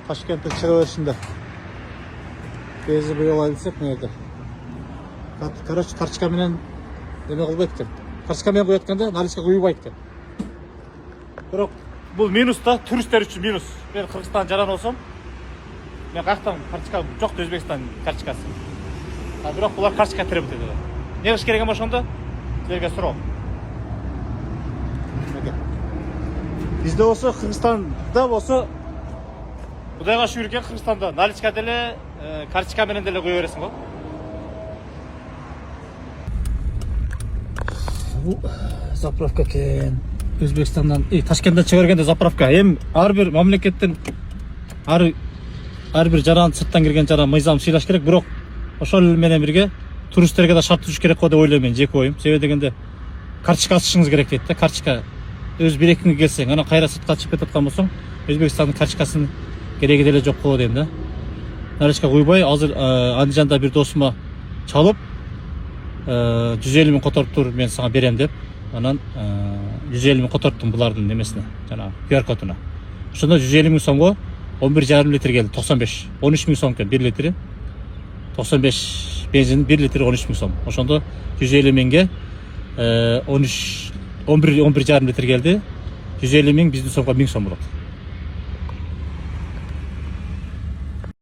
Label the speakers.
Speaker 1: Ташкенттен шыға берішінде безі бұйылай білсек мына жерде. Короче, карточкаменен неме қылбайды екен. Карточкамен қоятканда наличка құйбайды екен. Бірақ бұл минус та, туристер үшін минус. Мен Қырғызстан жаран болсам, мен қаяқтан карточка жоқ, Өзбекстан карточкасы. Бірақ бұлар карточка тіреп өтеді. Не қыш керек ема шонда? Сіздерге сұрау. Бізде осы Қырғызстанда болса, Құдайға шүкір екен, Қырғызстанда наличка деле, карточка менен деле қоя бересің ғой. Заправка екен. Өзбекстандан, Ташкенттен шыға бергенде заправка. Әрбір мемлекеттен әрбір жаран, сырттан келген жаран мыйзам сыйлаш керек, бірақ ошол менен бирге туристтерге да шарт түзүш керек деп ойлойм мен, жеке оюм. Себеби дегенде карточка ачышыңыз керек дейт да. Карточка өз бирекиңе келсең, анан кайра сыртка чыгып кетаткан болсоң, Өзбекстандын карточкасын кереги деле жок го дейм да. Наличка куйбай, азыр Андижанда бир досума чалып 150 миң которуп тур, мен сага берем деп. Анан 150 миң которуптум булардын немесине, жана QR кодуна. Ошондо 150 миң сомго 11,5 литр келди, 95. 13 миң сом экен 1 литри. 95 бензин 1 литр 13 миң сом. Ошондо 150 миңге 11,5 литр келди. 150 миң биздин сомго 1000 сом болот.